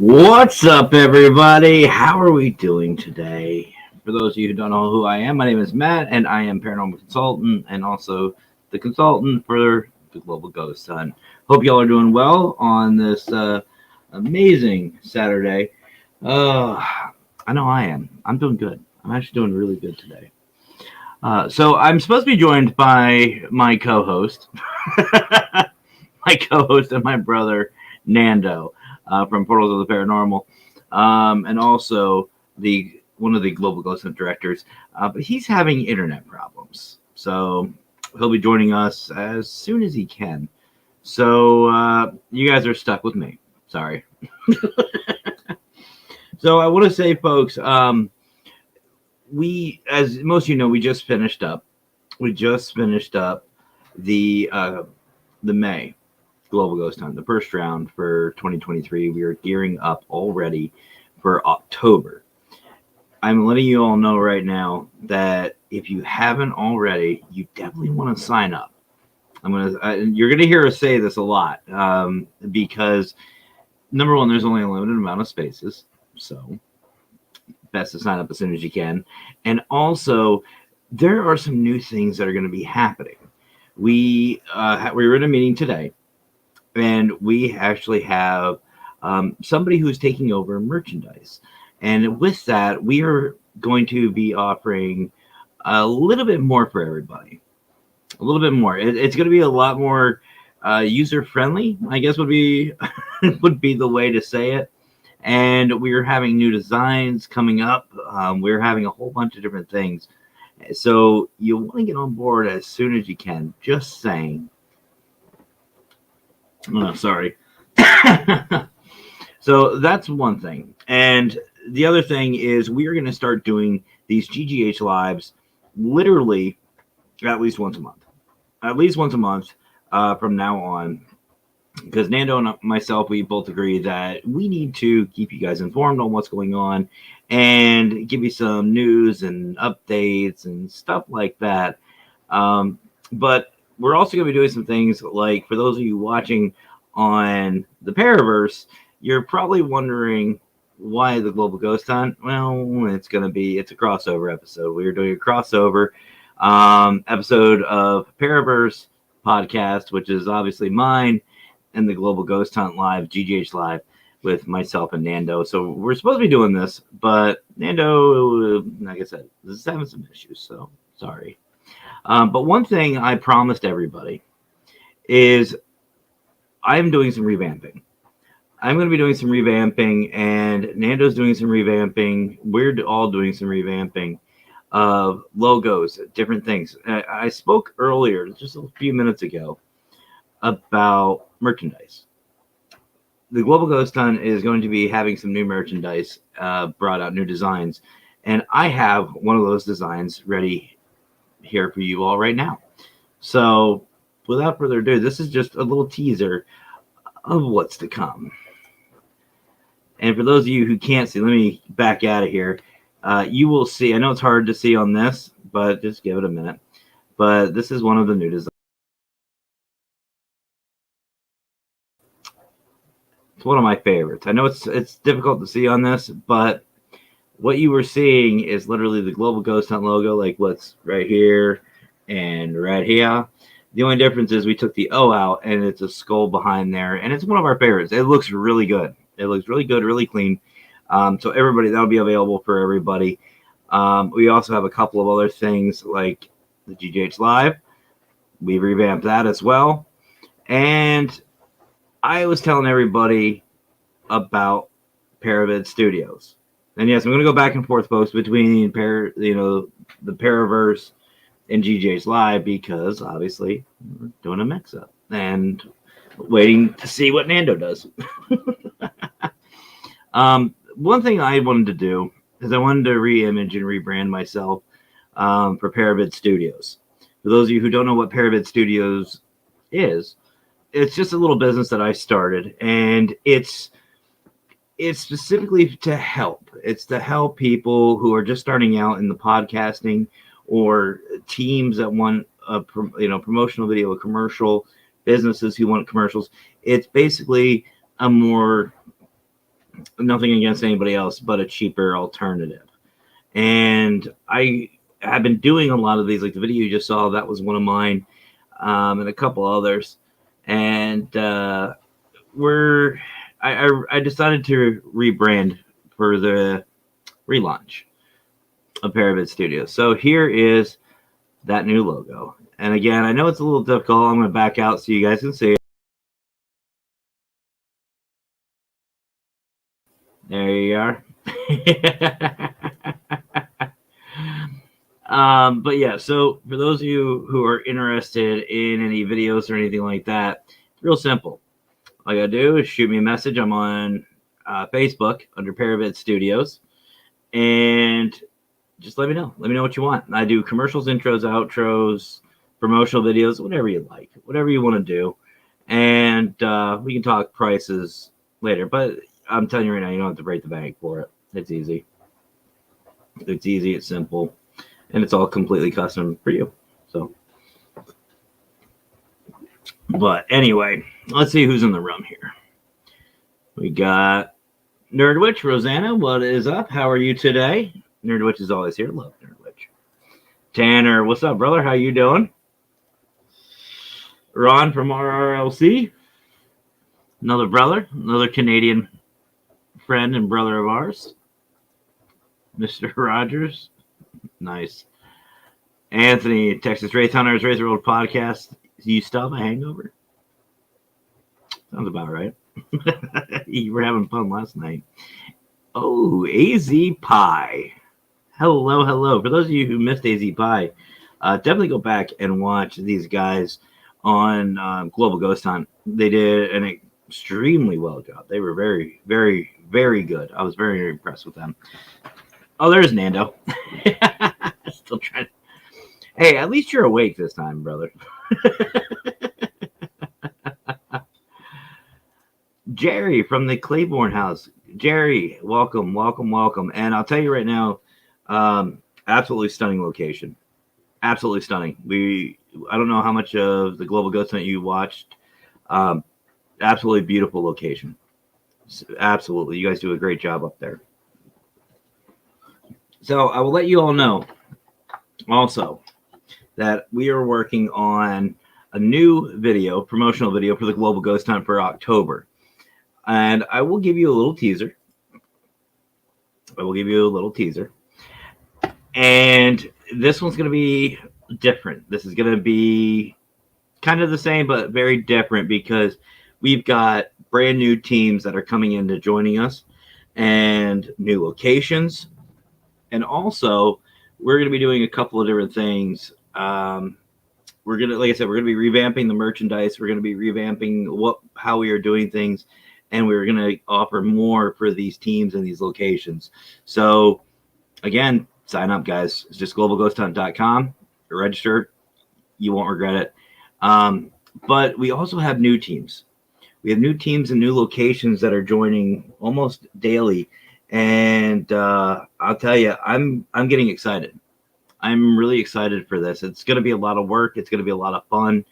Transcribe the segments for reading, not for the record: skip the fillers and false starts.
What's up, everybody? How are we doing today? For those of you who don't know who I am, my name is Matt, and I am paranormal consultant and also the consultant for the Global Ghost Hunt. Hope y'all are doing well on this amazing Saturday. I know I am. I'm doing good. I'm actually doing really good today. So I'm supposed to be joined by my co-host, and my brother Nando. From Portals of the Paranormal, and also one of the Global Ghost Hunt directors. But he's having internet problems, so he'll be joining us as soon as he can. So you guys are stuck with me. Sorry. So I want to say, folks, we, as most of you know, we just finished up. The May Global Ghost Hunt, the first round for 2023. We are gearing up already for October. I'm letting you all know right now that if you haven't already, you definitely want to sign up. You're gonna hear us say this a lot because number one, there's only a limited amount of spaces, so best to sign up as soon as you can. And also, there are some new things that are going to be happening. We were in a meeting today. And we actually have somebody who's taking over merchandise. And with that, we are going to be offering a little bit more for everybody. A little bit more. It's going to be a lot more user-friendly, I guess would be would be the way to say it. And we're having new designs coming up. We're having a whole bunch of different things. So you'll want to get on board as soon as you can. Just saying. Oh, sorry. So that's one thing. And the other thing is we are going to start doing these GGH lives literally at least once a month. At least once a month from now on. Because Nando and myself, we both agree that we need to keep you guys informed on what's going on and give you some news and updates and stuff like that. But we're also going to be doing some things like, for those of you watching on the Paraverse, you're probably wondering why the Global Ghost Hunt. Well, it's a crossover episode. We're doing a crossover episode of Paraverse podcast, which is obviously mine, and the Global Ghost Hunt Live, GGH Live, with myself and Nando. So we're supposed to be doing this, but Nando, like I said, is having some issues, so sorry. But one thing I promised everybody is I'm doing some revamping. I'm going to be doing some revamping, and Nando's doing some revamping. We're all doing some revamping of logos, different things. I spoke earlier, just a few minutes ago, about merchandise. The Global Ghost Hunt is going to be having some new merchandise, brought out new designs, and I have one of those designs ready here for you all right now. So without further ado, this is just a little teaser of what's to come. And for those of you who can't see, let me back out of here. You will see, I know it's hard to see on this, but just give it a minute. But this is one of the new designs. It's one of my favorites. I know it's difficult to see on this, but what you were seeing is literally the Global Ghost Hunt logo, like what's right here and right here. The only difference is we took the O out, and it's a skull behind there, and it's one of our favorites. It looks really good. It looks really good, really clean. So everybody, that'll be available for everybody. We also have a couple of other things like the GGH Live. We revamped that as well. And I was telling everybody about Paravid Studios. And yes, I'm going to go back and forth, folks, between the Paraverse and GGH Live, because obviously we're doing a mix-up and waiting to see what Nando does. One thing I wanted to do is I wanted to re-image and rebrand myself for Paravid Studios. For those of you who don't know what Paravid Studios is, it's just a little business that I started, and it's specifically to help. It's to help people who are just starting out in the podcasting, or teams that want a promotional video, a commercial, businesses who want commercials. It's basically a more Nothing against anybody else, but a cheaper alternative. And I have been doing a lot of these, like the video you just saw, that was one of mine, and a couple others. And I decided to rebrand for the relaunch of Parapost Studios. So here is that new logo. And again, I know it's a little difficult. I'm going to back out so you guys can see it. There you are. But yeah, so for those of you who are interested in any videos or anything like that, it's real simple. All you gotta do is shoot me a message. I'm on Facebook under Parapost Studios, and just let me know. Let me know what you want. I do commercials, intros, outros, promotional videos, whatever you like, whatever you want to do, and we can talk prices later. But I'm telling you right now, you don't have to break the bank for it. It's easy. It's easy. It's simple. And it's all completely custom for you. So, but anyway, let's see who's in the room here. We got Nerdwitch, Rosanna. What is up? How are you today? Nerdwitch is always here. Love Nerdwitch. Tanner, what's up, brother? How you doing? Ron from RRLC. Another brother, another Canadian friend and brother of ours. Mr. Rogers. Nice. Anthony, Texas Wraith Hunters, Razor Road Podcast. Do you still have a hangover? Sounds about right. You were having fun last night. Oh, AZ Pie. Hello, hello. For those of you who missed AZ Pie, definitely go back and watch these guys on Global Ghost Hunt. They did an extremely well job. They were very, very, very good. I was very impressed with them. Oh, there's Nando. Still trying to... Hey, at least you're awake this time, brother. Jerry from the Claiborne House. Jerry, welcome, welcome, welcome. And I'll tell you right now, absolutely stunning location. Absolutely stunning. I don't know how much of the Global Ghost Hunt you watched. Absolutely beautiful location. Absolutely. You guys do a great job up there. So I will let you all know also that we are working on a new video, promotional video for the Global Ghost Hunt for October. And I will give you a little teaser. And this one's going to be different. This is going to be kind of the same, but very different because we've got brand new teams that are coming into joining us and new locations. And also, we're going to be doing a couple of different things. We're going to, like I said, we're going to be revamping the merchandise. We're going to be revamping how we are doing things. And we're going to offer more for these teams and these locations. So, again, sign up, guys. It's just globalghosthunt.com. Register. You won't regret it. But we also have new teams. We have new teams and new locations that are joining almost daily. And I'll tell you, I'm getting excited. I'm really excited for this. It's going to be a lot of work. It's going to be a lot of fun.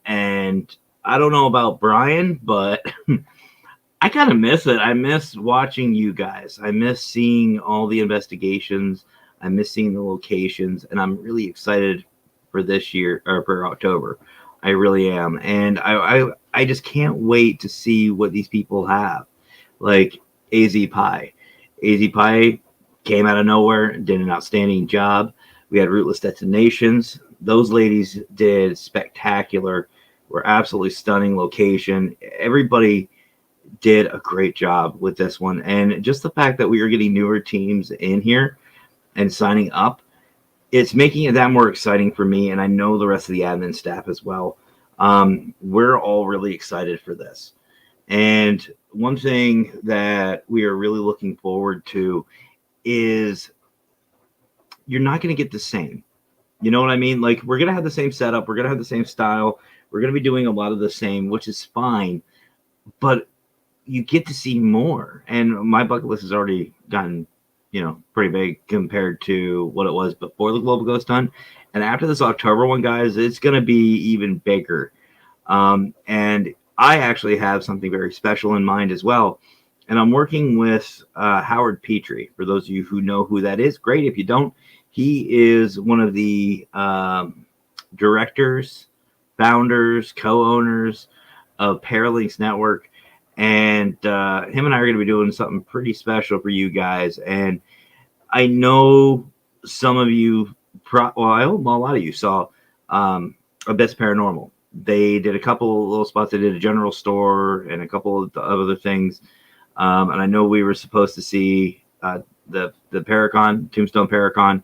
And I don't know about Brian, but I kind of miss it. I miss watching you guys. I miss seeing all the investigations. I miss seeing the locations. And I'm really excited for this year, or for October. I really am. And I just can't wait to see what these people have. Like AZ Pie. AZ Pie came out of nowhere, did an outstanding job. We had Rootless Destinations. Those ladies did spectacular. Were absolutely stunning location. Everybody did a great job with this one. And just the fact that we are getting newer teams in here and signing up, it's making it that more exciting for me. And I know the rest of the admin staff as well. We're all really excited for this. And one thing that we are really looking forward to is you're not going to get the same. You know what I mean? Like, we're going to have the same setup. We're going to have the same style. We're going to be doing a lot of the same, which is fine. But you get to see more. And my bucket list has already gotten, pretty big compared to what it was before the Global Ghost Hunt. And after this October one, guys, it's going to be even bigger. And I actually have something very special in mind as well. and I'm working with Howard Petrie. For those of you who know who that is, great. If you don't, he is one of the directors, founders, co-owners of Paralinks Network, and him and I are going to be doing something pretty special for you guys. And I know some of you, I hope a lot of you saw Abyss Paranormal. They did a couple little spots. They did a general store and a couple of other things. And I know we were supposed to see the Paracon, Tombstone Paracon.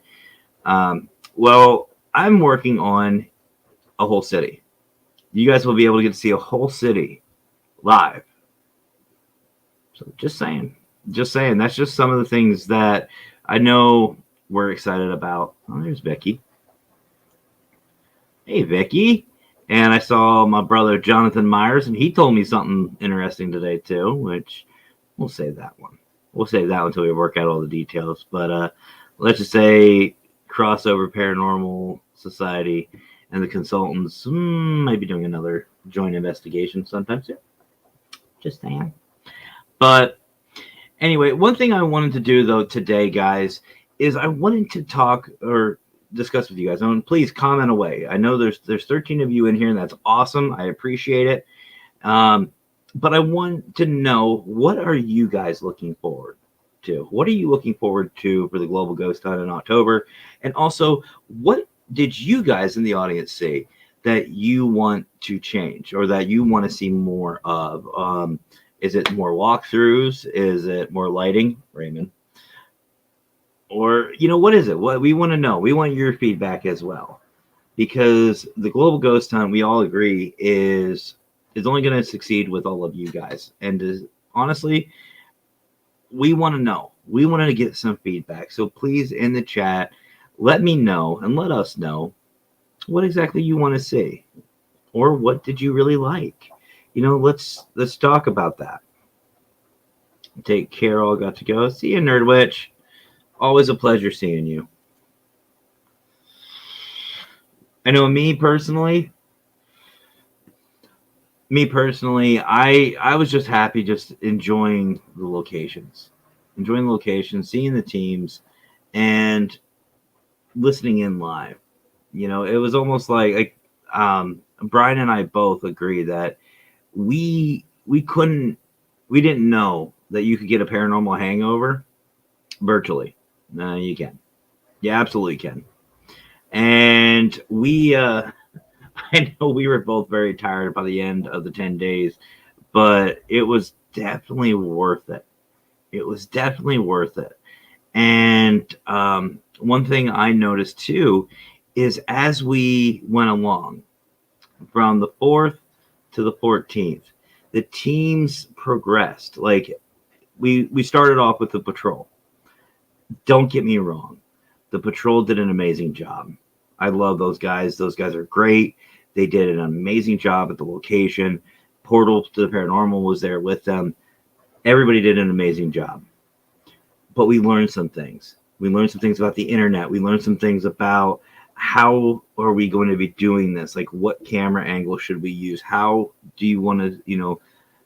Well, I'm working on a whole city. You guys will be able to get to see a whole city live. So just saying. That's just some of the things that I know we're excited about. Oh, there's Becky. Hey, Vicky. And I saw my brother Jonathan Myers, and he told me something interesting today too, which we'll save that one. We'll save that one until we work out all the details. But let's just say Crossover Paranormal Society and the consultants might be doing another joint investigation sometime soon. Just saying. But anyway, one thing I wanted to do though today, guys, is I wanted to talk or discuss with you guys. And please comment away. I know there's 13 of you in here, and that's awesome. I appreciate it. But I want to know, what are you guys looking forward to? What are you looking forward to for the Global Ghost Hunt in October? And also, what did you guys in the audience see that you want to change or that you want to see more of? Is it more walkthroughs? Is it more lighting, Raymond? Or, what is it? What we want to know. We want your feedback as well. Because the Global Ghost Hunt, we all agree, is only going to succeed with all of you guys. And honestly, we want to know. We wanted to get some feedback. So please, in the chat, let me know and let us know what exactly you want to see. Or what did you really like? Let's talk about that. Take care. All got to go. See you, Nerd Witch. Always a pleasure seeing you. I know me personally, I was just happy just enjoying the locations, seeing the teams, and listening in live. It was almost like Brian and I both agree that we didn't know that you could get a paranormal hangover virtually. No, you can. You absolutely can. And I know we were both very tired by the end of the 10 days, but it was definitely worth it. And one thing I noticed too is as we went along from the 4th to the 14th, the teams progressed. Like we started off with the patrol. Don't get me wrong. The patrol did an amazing job. I love those guys. Those guys are great. They did an amazing job at the location. Portal to the Paranormal was there with them. Everybody did an amazing job. But we learned some things. We learned some things about the internet. We learned some things about how are we going to be doing this? Like, what camera angle should we use? How do you want to,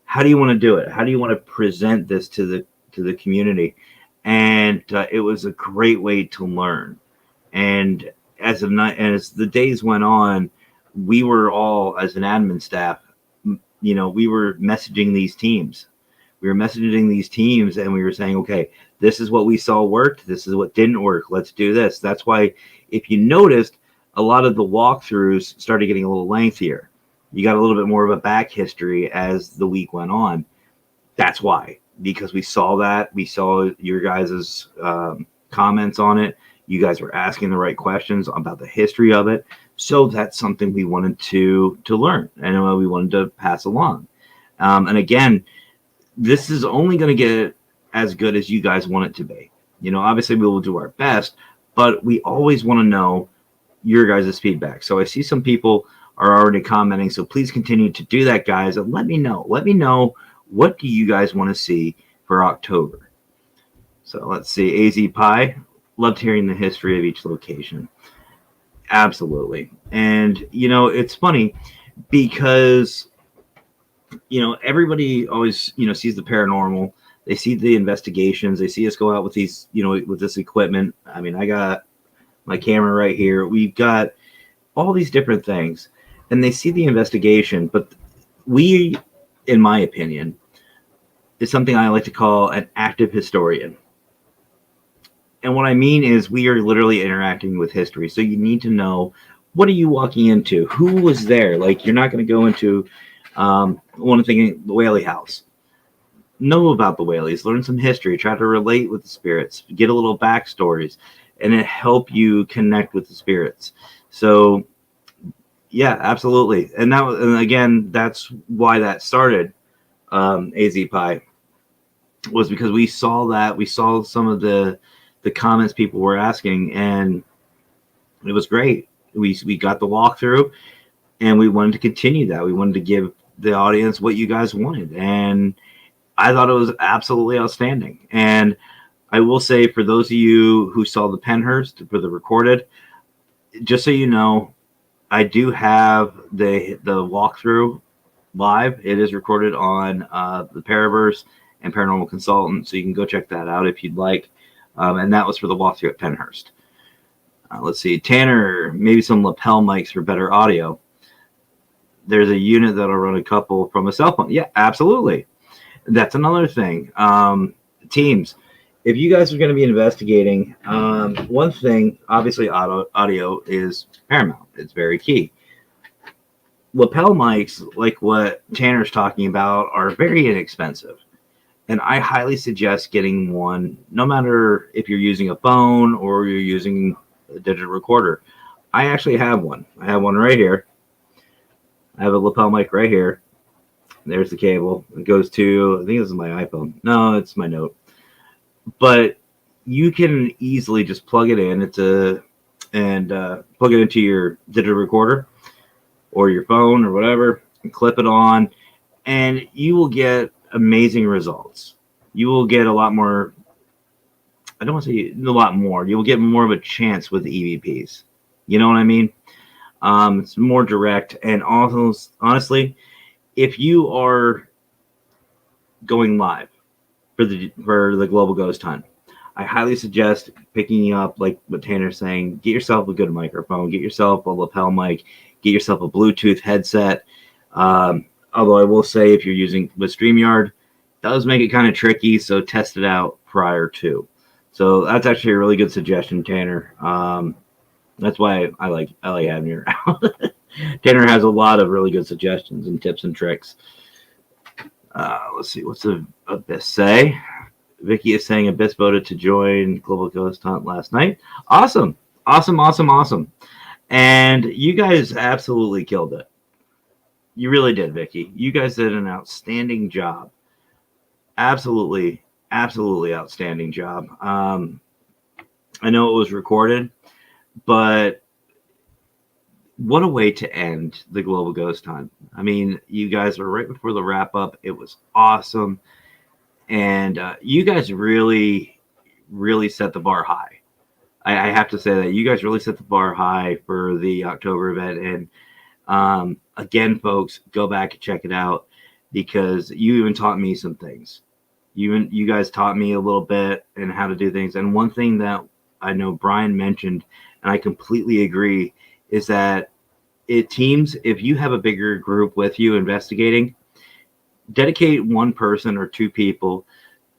how do you want to do it? How do you want to present this to the community? And it was a great way to learn. And as the days went on, we were all, as an admin staff, we were messaging these teams. And we were saying, okay, this is what we saw worked. This is what didn't work. Let's do this. That's why, if you noticed, a lot of the walkthroughs started getting a little lengthier. You got a little bit more of a back history as the week went on. That's why. Because we saw that. We saw your guys' comments on it. You guys were asking the right questions about the history of it. So that's something we wanted to learn, and we wanted to pass along. And again, this is only going to get as good as you guys want it to be. Obviously we will do our best, but we always want to know your guys' feedback. So I see some people are already commenting. So please continue to do that, guys, and let me know. What do you guys want to see for October? So let's see. AZ Pie, loved hearing the history of each location. Absolutely. And, it's funny because, everybody always, sees the paranormal. They see the investigations. They see us go out with these, with this equipment. I mean, I got my camera right here. We've got all these different things, and they see the investigation. But we, in my opinion, is something I like to call an active historian. And what I mean is we are literally interacting with history. So you need to know, what are you walking into? Who was there? Like, you're not going to go into one thing, the Whaley House. Know about the Whaleys, learn some history, try to relate with the spirits, get a little backstories, and it help you connect with the spirits. So yeah, absolutely. And again, that's why that started, AZ Pie, was because we saw some of the comments people were asking, and it was great. We got the walkthrough, and we wanted to continue that. We wanted to give the audience what you guys wanted, and I thought it was absolutely outstanding. And I will say, for those of you who saw the Penhurst for the recorded, just so you know, I do have the walkthrough live. It is recorded on the Paraverse and Paranormal Consultant, so you can go check that out if you'd like. And that was for the walkthrough at Penhurst. Let's see, Tanner, maybe some lapel mics for better audio. There's a unit that'll run a couple from a cell phone. Yeah, absolutely. That's another thing. Teams, if you guys are going to be investigating, one thing, obviously audio is paramount. It's very key. Lapel mics, like what Tanner's talking about, are very inexpensive. And I highly suggest getting one, no matter if you're using a phone or you're using a digital recorder. I actually have one. I have one right here. I have a lapel mic right here. There's the cable. It goes to, I think this is my iPhone. No, it's my Note. But you can easily just plug it in. Plug it into your digital recorder or your phone or whatever, and clip it on, and you will get amazing results. You will get a lot more. I don't want to say a lot more. You will get more of a chance with the EVPs. You know what I mean? It's more direct, and also, honestly, if you are going live for the Global Ghost Hunt, I highly suggest picking up, like what Tanner's saying, get yourself a good microphone, get yourself a lapel mic, get yourself a Bluetooth headset. Although I will say, if you're using with StreamYard, it does make it kind of tricky, so test it out prior to. So that's actually a really good suggestion, Tanner. That's why I like having you around. Tanner has a lot of really good suggestions and tips and tricks. Let's see, what's the Abyss say? Vicky is saying Abyss voted to join Global Ghost Hunt last night. Awesome. And you guys absolutely killed it. You really did, Vicky. You guys did an outstanding job. Absolutely outstanding job. I know it was recorded, but what a way to end the Global Ghost Hunt. I mean, you guys were right before the wrap up. It was awesome. And you guys really set the bar high. I have to say that you guys really set the bar high for the October event. And again, folks, go back and check it out, because you even taught me some things. You guys taught me a little bit and how to do things. And one thing that I know Brian mentioned, and I completely agree, is that teams, if you have a bigger group with you investigating, dedicate one person or two people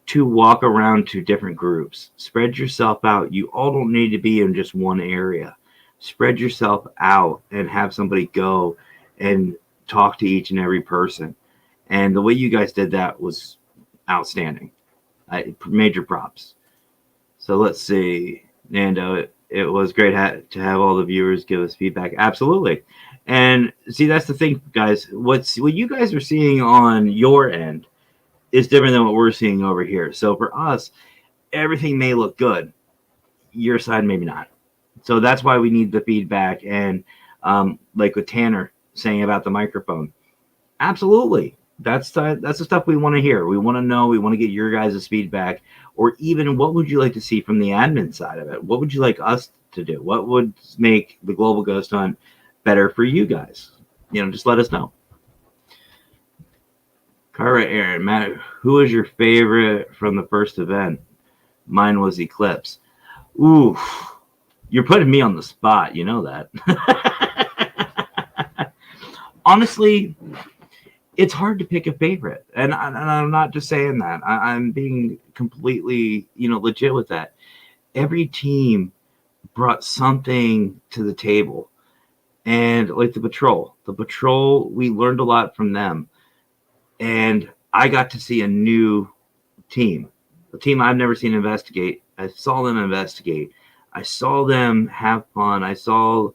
to walk around to different groups. Spread yourself out. You all don't need to be in just one area. Spread yourself out and have somebody go and talk to each and every person. And the way you guys did that was outstanding. Major props. So let's see. Nando, it was great to have all the viewers give us feedback. Absolutely. And see, that's the thing, guys. What you guys are seeing on your end is different than what we're seeing over here. So for us, everything may look good. Your side, maybe not. So that's why we need the feedback. And like with Tanner saying about the microphone, absolutely. That's the stuff we want to hear. We want to know. We want to get your guys' feedback. Or even, what would you like to see from the admin side of it? What would you like us to do? What would make the Global Ghost Hunt better for you guys? Just let us know. Cara Aaron, Matt, who was your favorite from the first event? Mine was Eclipse. Ooh, you're putting me on the spot. You know that. Honestly, it's hard to pick a favorite, and I'm not just saying that. I'm being completely, legit with that. Every team brought something to the table, and like the patrol, we learned a lot from them, and I got to see a new team, a team I've never seen investigate. I saw them investigate. I saw them have fun. I saw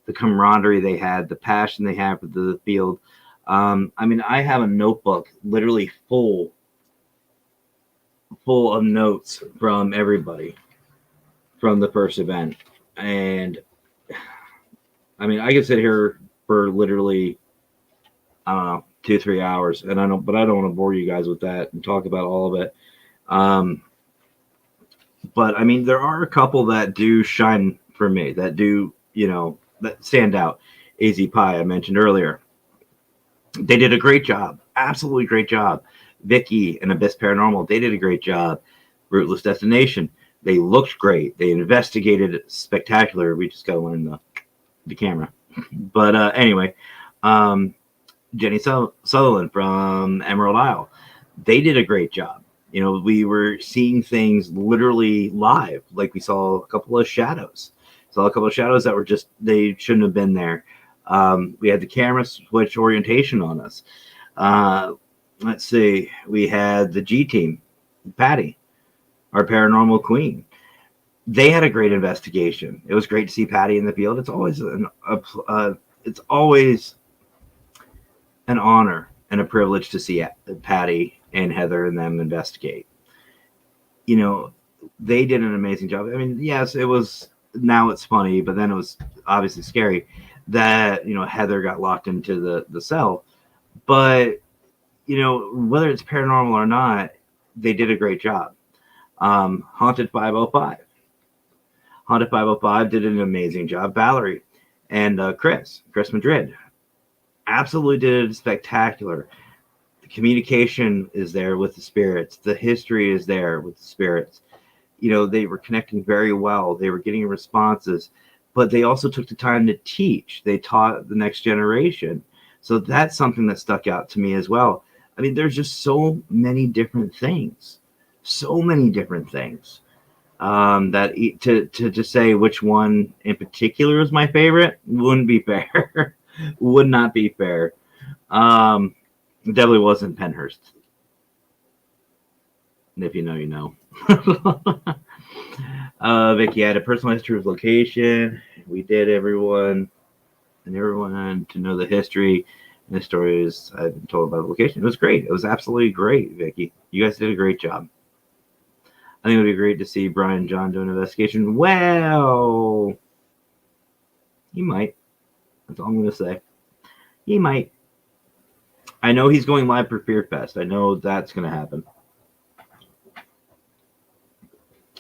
the camaraderie they had, the passion they had for the field. I mean, I have a notebook literally full of notes from everybody from the first event, and I mean, I could sit here for literally, I don't know, 2 3 hours, and but I don't want to bore you guys with that and talk about all of it. Um, but I mean, there are a couple that do shine for me, that do, that stand out. AZ Pie, I mentioned earlier, they did a great job, absolutely great job. Vicky and Abyss Paranormal, they did a great job. Rootless Destination, they looked great. They investigated spectacular. We just got to learn the camera. But anyway, um, Jenny Sutherland from Emerald Isle, they did a great job. We were seeing things literally live, like we saw a couple of shadows. Saw a couple of shadows that were just, they shouldn't have been there. We had the camera switch orientation on us. Let's see, we had the G team, Patty, our paranormal queen. They had a great investigation. It was great to see Patty in the field. It's always it's always an honor and a privilege to see Patty and Heather and them investigate. They did an amazing job. I mean, yes, it was, now it's funny, but then it was obviously scary that, Heather got locked into the cell. But, whether it's paranormal or not, they did a great job. Haunted 505. Haunted 505 did an amazing job. Valerie and Chris Madrid, absolutely did it spectacular. The communication is there with the spirits. The history is there with the spirits. They were connecting very well. They were getting responses, but they also took the time to teach. They taught the next generation. So that's something that stuck out to me as well. I mean, there's just so many different things. So many different things. That to just say which one in particular is my favorite wouldn't be fair. Would not be fair. Definitely wasn't Penhurst. If you know, you know. Vicky had a personal history of location. We did everyone to know the history and the stories I've been told about the location. It was great. It was absolutely great, Vicky. You guys did a great job. I think it would be great to see Brian John do an investigation. Well, he might. That's all I'm going to say. He might. I know he's going live for Fear Fest. I know that's going to happen.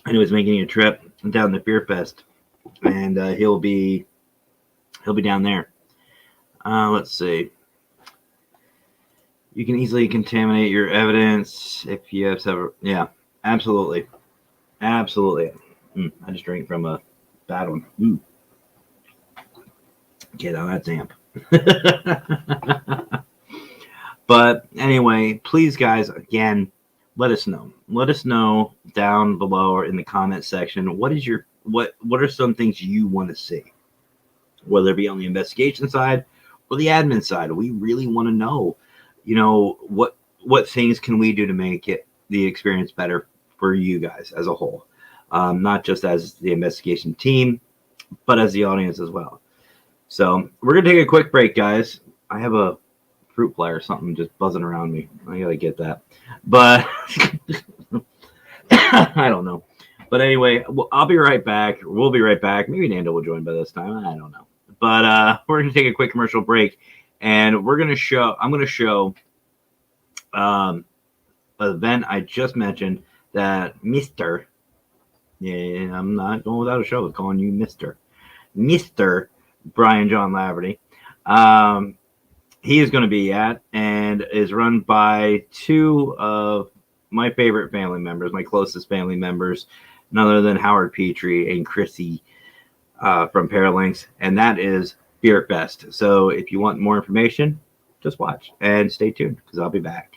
I know he's making a trip down to Fear Fest, and he'll be down there. Let's see. You can easily contaminate your evidence if you have several. Yeah, absolutely. Absolutely. I just drank from a bad one. Ooh. Okay, now that's amp. But anyway, please, guys, again, let us know. Let us know down below or in the comment section. What are some things you want to see? Whether it be on the investigation side or the admin side. We really want to know, what things can we do to make the experience better for you guys as a whole, not just as the investigation team, but as the audience as well. So we're gonna take a quick break, guys. I have a fruit fly or something just buzzing around me. I gotta get that, but I don't know. But anyway, I'll be right back. We'll be right back. Maybe Nando will join by this time. I don't know. But we're gonna take a quick commercial break, and I'm gonna show an event I just mentioned that Mr. Yeah, I'm not going without a show. I'm calling you Mr. Brian John Laverty. he is going to be at, and is run by two of my favorite family members, my closest family members, none other than Howard Petrie and Chrissy from Paralinks, and that is Beer Fest. So if you want more information, just watch and stay tuned because I'll be back.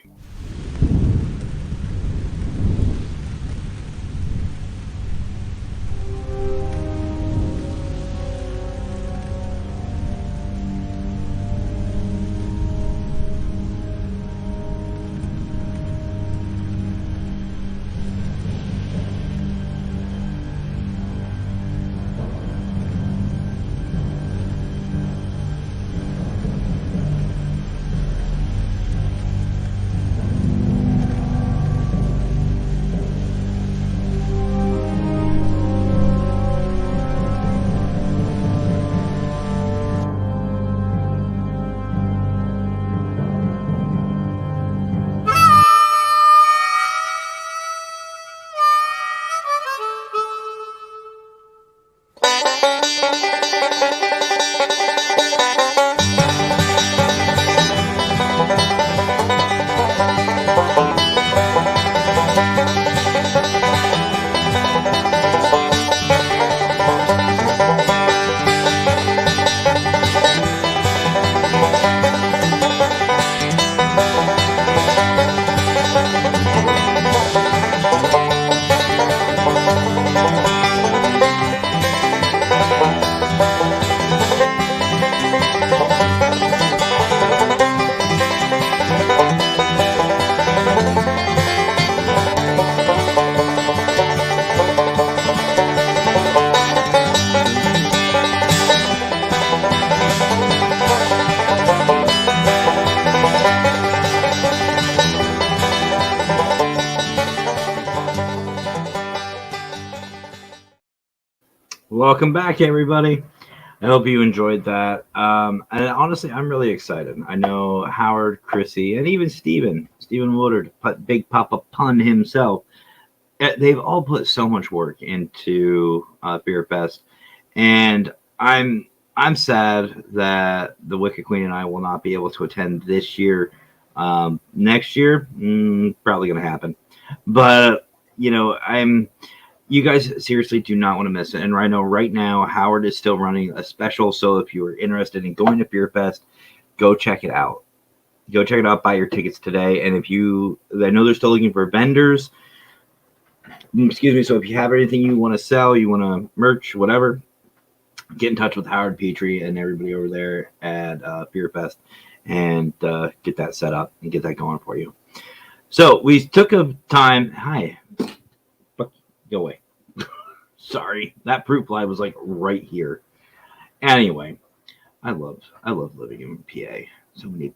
Welcome back, everybody. I hope you enjoyed that. And honestly, I'm really excited. I know Howard, Chrissy, and even Stephen Woodard, Big Papa Pun himself, they've all put so much work into Beer Fest, and I'm sad that the Wicked Queen and I will not be able to attend this year. Next year, probably going to happen, but you guys seriously do not want to miss it. And I know right now Howard is still running a special, so if you are interested in going to Beer Fest, go check it out. Go check it out. Buy your tickets today. And I know they're still looking for vendors. Excuse me. So if you have anything you want to sell, you want to merch, whatever, get in touch with Howard Petrie and everybody over there at Beer Fest and get that set up and get that going for you. So we took a time. Hi. Go away. Sorry, that fruit fly was like right here. Anyway, I love living in PA. So many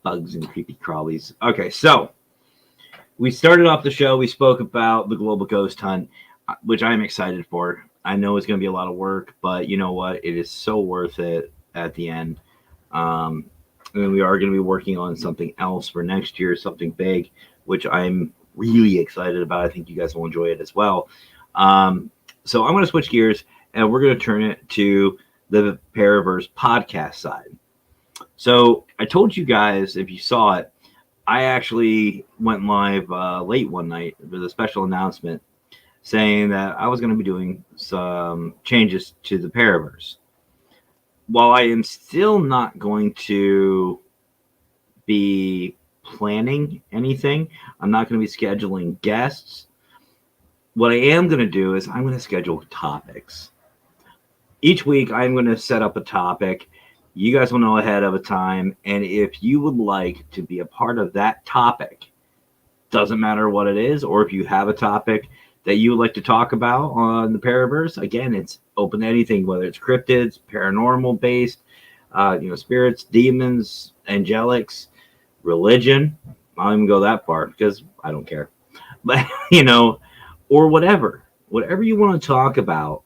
bugs and creepy crawlies. Okay, so we started off the show. We spoke about the global ghost hunt, which I'm excited for. I know it's going to be a lot of work, but you know what? It is so worth it at the end. And we are going to be working on something else for next year, something big, which I'm really excited about. I think you guys will enjoy it as well. So I'm going to switch gears and we're going to turn it to the Paraverse podcast side. So I told you guys, if you saw it, I actually went live late one night with a special announcement saying that I was going to be doing some changes to the Paraverse. While I am still not going to be planning anything, I'm not going to be scheduling guests. What I am going to do is I'm going to schedule topics. Each week, I'm going to set up a topic. You guys will know ahead of a time. And if you would like to be a part of that topic, doesn't matter what it is, or if you have a topic that you would like to talk about on the Paraverse, again, it's open to anything, whether it's cryptids, paranormal based, spirits, demons, angelics, religion. I don't even go that far because I don't care. But, or whatever you want to talk about,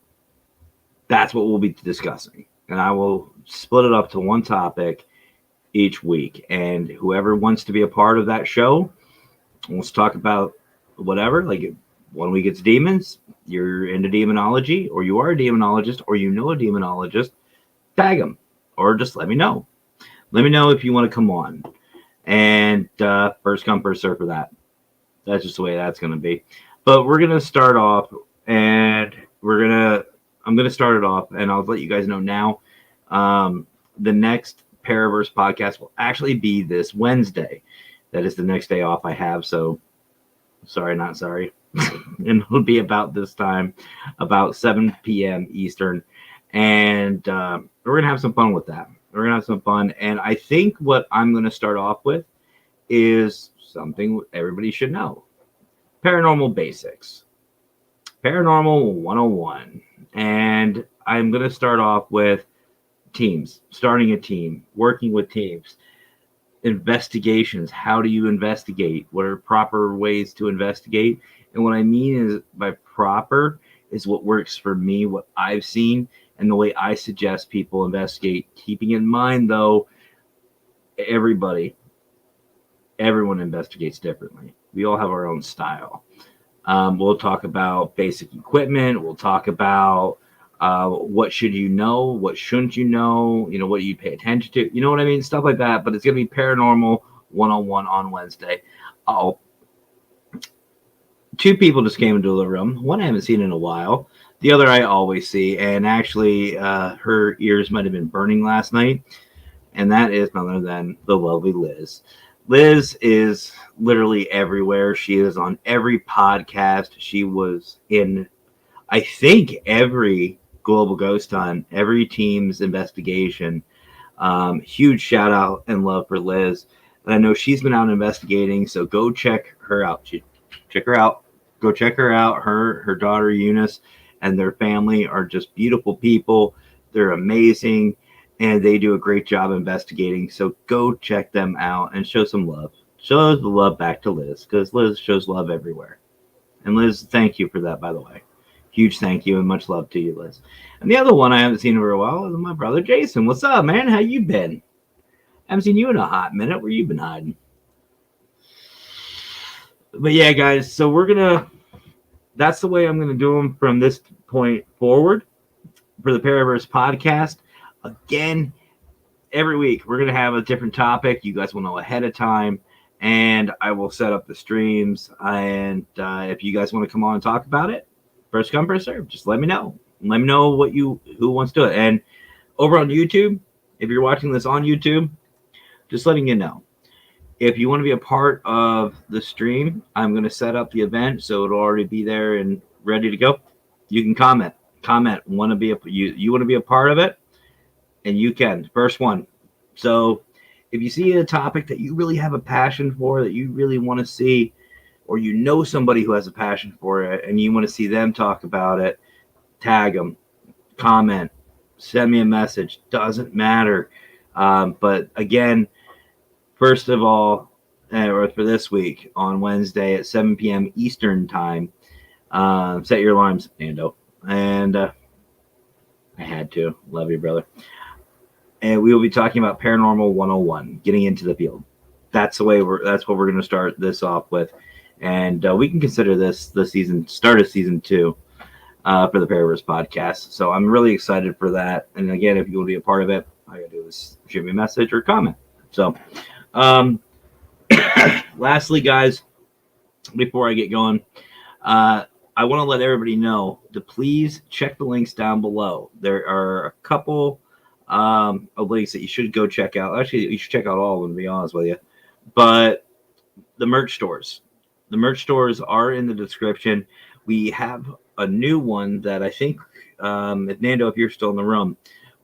that's what we'll be discussing. And I will split it up to one topic each week. And whoever wants to be a part of that show, let's talk about whatever. Like 1 week it's demons, you're into demonology, or you are a demonologist, or you know a demonologist, tag them, or just let me know. Let me know if you want to come on. And first come, first serve for that. That's just the way that's going to be. But we're going to start off, and I'm going to start it off, and I'll let you guys know now. The next Paraverse podcast will actually be this Wednesday. That is the next day off I have. So, sorry, not sorry. And it'll be about this time, about 7 p.m. Eastern. And we're going to have some fun with that. We're going to have some fun. And I think what I'm going to start off with is something everybody should know. Paranormal basics. Paranormal 101. And I'm going to start off with teams, starting a team, working with teams, investigations. How do you investigate? What are proper ways to investigate? And what I mean is by proper is what works for me, what I've seen, and the way I suggest people investigate. Keeping in mind, though, everyone investigates differently. We all have our own style. We'll talk about basic equipment. We'll talk about what should you know, what shouldn't you know, what do you pay attention to, you know what I mean, stuff like that. But it's going to be Paranormal 101 on Wednesday. Two people just came into the room. One I haven't seen in a while. The other I always see. And actually, her ears might have been burning last night. And that is none other than the lovely Liz. Liz is literally everywhere. She is on every podcast. She was in, I think, every Global Ghost Hunt, every team's investigation. Huge shout out and love for Liz. And I know she's been out investigating, so go check her out. Check her out. Go check her out. Her daughter Eunice and their family are just beautiful people. They're amazing, and they do a great job investigating. So go check them out and show some love. Show the love back to Liz, because Liz shows love everywhere. And Liz, thank you for that, by the way. Huge thank you and much love to you, Liz. And the other one I haven't seen in a while is my brother Jason. What's up, man? How you been? I haven't seen you in a hot minute. Where you been hiding? But yeah, guys, so that's the way I'm going to do them from this point forward for the Paraverse podcast. Again, every week we're going to have a different topic. You guys will know ahead of time, and I will set up the streams. And if you guys want to come on and talk about it, first come, first serve. Just let me know. Let me know who wants to do it. And over on YouTube, if you're watching this on YouTube, just letting you know. If you want to be a part of the stream, I'm going to set up the event so it'll already be there and ready to go. You can comment. You want to be a part of it, and you can. First one. So if you see a topic that you really have a passion for, that you really want to see, or you know somebody who has a passion for it and you want to see them talk about it, tag them, comment, send me a message. Doesn't matter. But again, first of all, or for this week on Wednesday at 7 p.m. Eastern time, set your alarms, Nando. And I had to. Love you, brother. And we will be talking about Paranormal 101, getting into the field. That's what we're going to start this off with. And we can consider this the start of season 2 for the Paraverse podcast. So I'm really excited for that. And again, if you want to be a part of it, all you got to do is shoot me a message or comment. So lastly, guys, before I get going, I want to let everybody know to please check the links down below. There are a couple of links that you should go check out. Actually, you should check out all of them, to be honest with you. But the merch stores. The merch stores are in the description. We have a new one that I think, if Nando, if you're still in the room,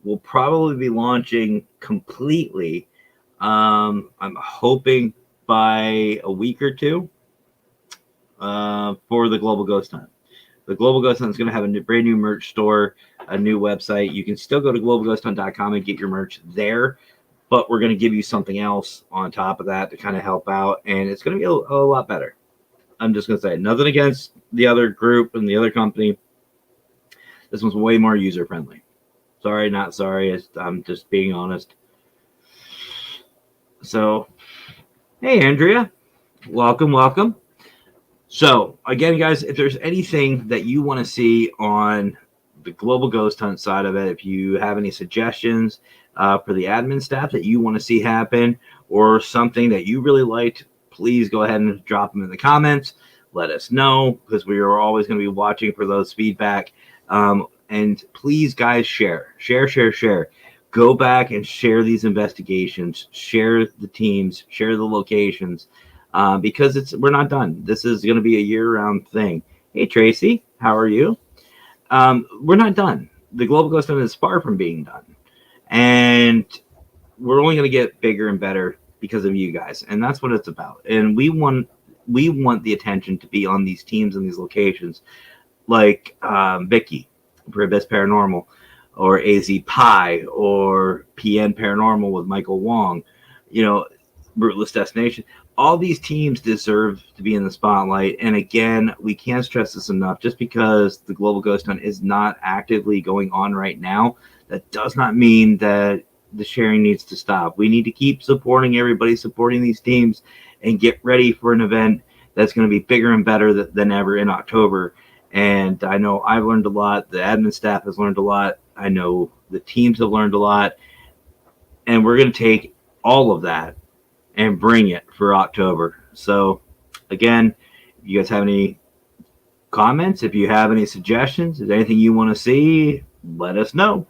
we'll probably be launching completely. I'm hoping by a week or two for the Global Ghost Hunt. The Global Ghost Hunt is going to have a brand new merch store, a new website. You can still go to globalghosthunt.com and get your merch there, but we're going to give you something else on top of that to kind of help out, and it's going to be a lot better. I'm just going to say, nothing against the other group and the other company. This one's way more user-friendly. Sorry, not sorry. I'm just being honest. So, hey, Andrea. Welcome. So, again, guys, if there's anything that you want to see on the Global Ghost Hunt side of it, if you have any suggestions, for the admin staff that you want to see happen, or something that you really liked, please go ahead and drop them in the comments. Let us know, because we are always going to be watching for those feedback. And please, guys, share. Go back and share these investigations, share the teams, share the locations, because we're not done. This is going to be a year-round thing. Hey, Tracy, how are you? We're not done. The Global Ghost Hunt is far from being done. And we're only going to get bigger and better because of you guys. And that's what it's about. And we want the attention to be on these teams and these locations, like Vicky for Abyss Paranormal, or AZ Pie, or PN Paranormal with Michael Wong, Rootless Destination. All these teams deserve to be in the spotlight. And again, we can't stress this enough. Just because the Global Ghost Hunt is not actively going on right now, that does not mean that the sharing needs to stop. We need to keep supporting everybody, supporting these teams, and get ready for an event that's going to be bigger and better than ever in October. And I know I've learned a lot. The admin staff has learned a lot. I know the teams have learned a lot. And we're going to take all of that and bring it for October. So, again, if you guys have any comments, if you have any suggestions, if there's anything you want to see, let us know.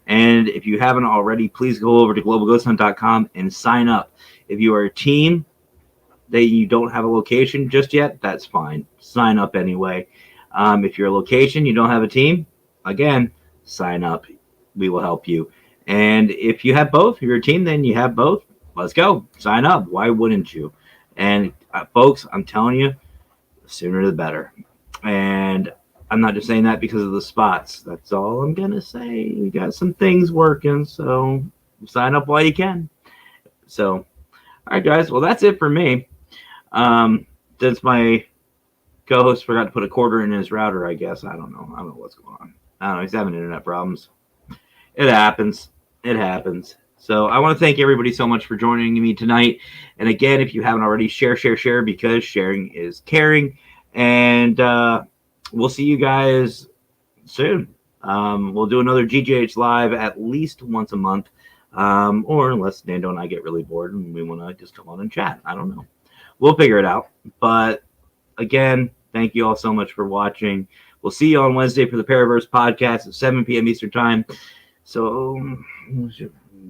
And if you haven't already, please go over to globalghosthunt.com and sign up. If you are a team that you don't have a location just yet, that's fine. Sign up anyway. If you're a location, you don't have a team, again, sign up. We will help you. And if you have both, if you're a team, then you have both. Let's go. Sign up. Why wouldn't you? And folks, I'm telling you, the sooner the better. And I'm not just saying that because of the spots. That's all I'm going to say. We got some things working, so sign up while you can. So, all right, guys. Well, that's it for me. Since my co-host forgot to put a quarter in his router, I guess. I don't know what's going on. I don't know. He's having internet problems. It happens. So I want to thank everybody so much for joining me tonight. And again, if you haven't already, share, because sharing is caring. And we'll see you guys soon. We'll do another GGH live at least once a month, or unless Nando and I get really bored and we want to just come on and chat. I don't know. We'll figure it out. But again, thank you all so much for watching. We'll see you on Wednesday for the Paraverse podcast at 7 p.m. Eastern Time. So,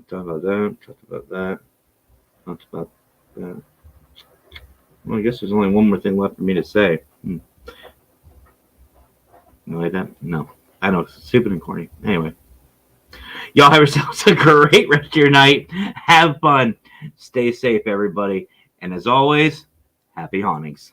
talk about that. Well, I guess there's only one more thing left for me to say. You like that? No. I know, it's stupid and corny. Anyway. Y'all have yourselves a great rest of your night. Have fun. Stay safe, everybody. And as always, happy hauntings.